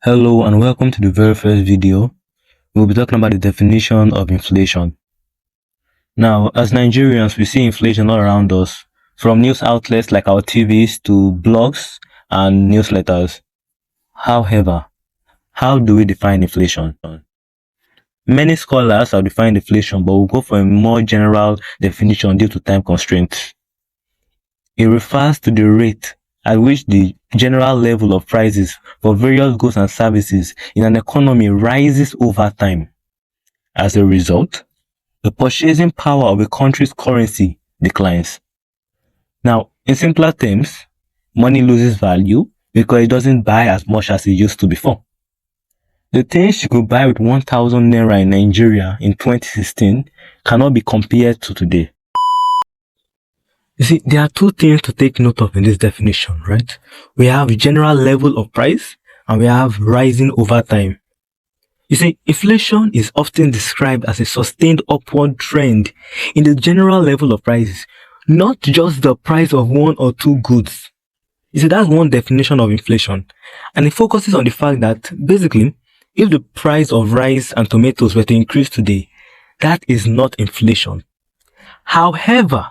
Hello and welcome to the very first video. We'll be talking about the definition of inflation. Now, as Nigerians, we see inflation all around us, from news outlets like our TVs to blogs and newsletters. However, how do we define inflation? Many scholars have defined inflation, but we'll go for a more general definition due to time constraints. It refers to the rate at which the general level of prices for various goods and services in an economy rises over time. As a result, the purchasing power of a country's currency declines. Now, in simpler terms, money loses value because it doesn't buy as much as it used to before. The things you could buy with 1,000 naira in Nigeria in 2016 cannot be compared to today. You see, there are two things to take note of in this definition, right? We have general level of price and we have rising over time. You see, inflation is often described as a sustained upward trend in the general level of prices, not just the price of one or two goods. You see, that's one definition of inflation. And it focuses on the fact that, basically, if the price of rice and tomatoes were to increase today, that is not inflation. However,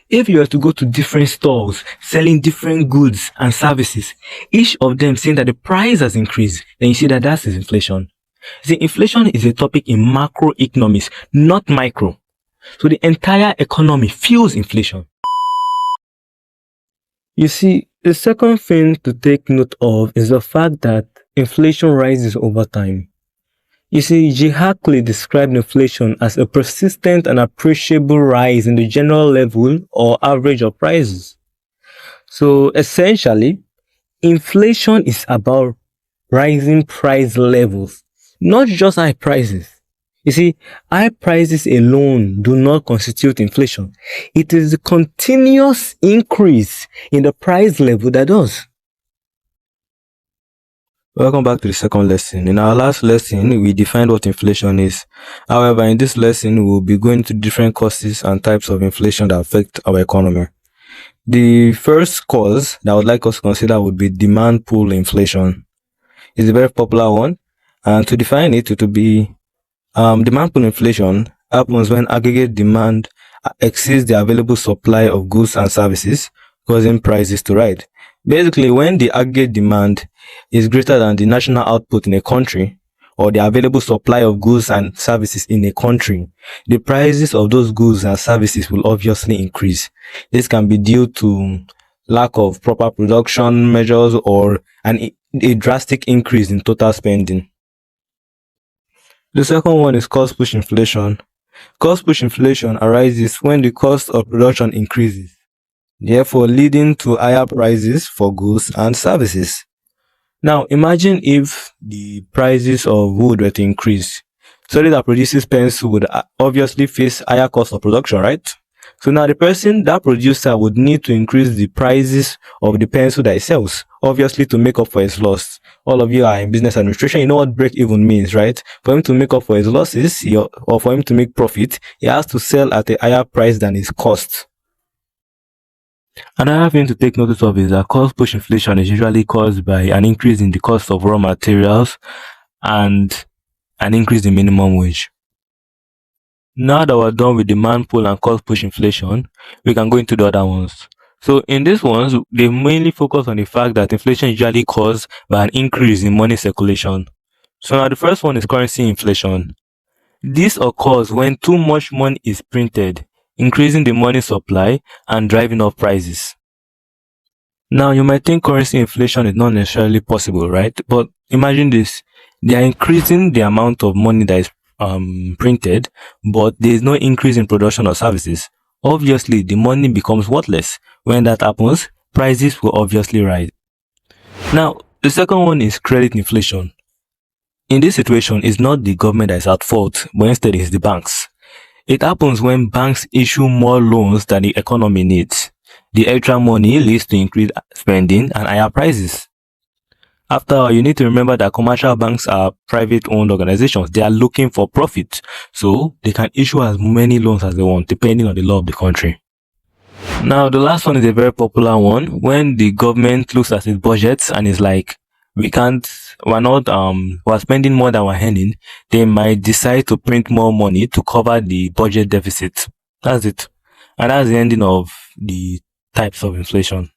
if you were to go to different stores selling different goods and services, each of them saying that the price has increased, then you see that that is inflation. See, inflation is a topic in macroeconomics, not micro. So the entire economy feels inflation. You see, the second thing to take note of is the fact that inflation rises over time. You see, G. Hackley described inflation as a persistent and appreciable rise in the general level or average of prices. So essentially, inflation is about rising price levels, not just high prices. You see, high prices alone do not constitute inflation. It is the continuous increase in the price level that does. Welcome back to the second lesson. In our last lesson, we defined what inflation is. However, in this lesson, we'll be going to different causes and types of inflation that affect our economy. The first cause that I would like us to consider would be demand pull inflation. It's a very popular one, and to define it, it would be demand pull inflation happens when aggregate demand exceeds the available supply of goods and services, causing prices to rise. Basically, when the aggregate demand is greater than the national output in a country, or the available supply of goods and services in a country, the prices of those goods and services will obviously increase. This can be due to lack of proper production measures or a drastic increase in total spending. The second one is cost push inflation. Cost push inflation arises when the cost of production increases, therefore leading to higher prices for goods and services. Now, imagine if the prices of wood were to increase. Somebody that produces pencil would obviously face higher cost of production, right? So now that producer would need to increase the prices of the pencil that he sells, obviously to make up for his loss. All of you are in business administration, you know what break even means, right? For him to make up for his losses, or for him to make profit, he has to sell at a higher price than his cost. Another thing to take notice of is that cost push inflation is usually caused by an increase in the cost of raw materials and an increase in minimum wage. Now that we're done with demand pull and cost push inflation, we can go into the other ones. So in these ones, they mainly focus on the fact that inflation is usually caused by an increase in money circulation. So now the first one is currency inflation. This occurs when too much money is printed, increasing the money supply and driving up prices. Now, you might think currency inflation is not necessarily possible, right? But imagine this. They are increasing the amount of money that is printed, but there is no increase in production or services. Obviously, the money becomes worthless. When that happens, prices will obviously rise. Now, the second one is credit inflation. In this situation, it's not the government that is at fault, but instead it's the banks. It happens when banks issue more loans than the economy needs. The extra money leads to increased spending and higher prices. After all, you need to remember that commercial banks are private-owned organizations. They are looking for profit, so they can issue as many loans as they want, depending on the law of the country. Now, the last one is a very popular one. When the government looks at its budgets and is like, we're spending more than we're earning, they might decide to print more money to cover the budget deficit. That's it. And that's the ending of the types of inflation.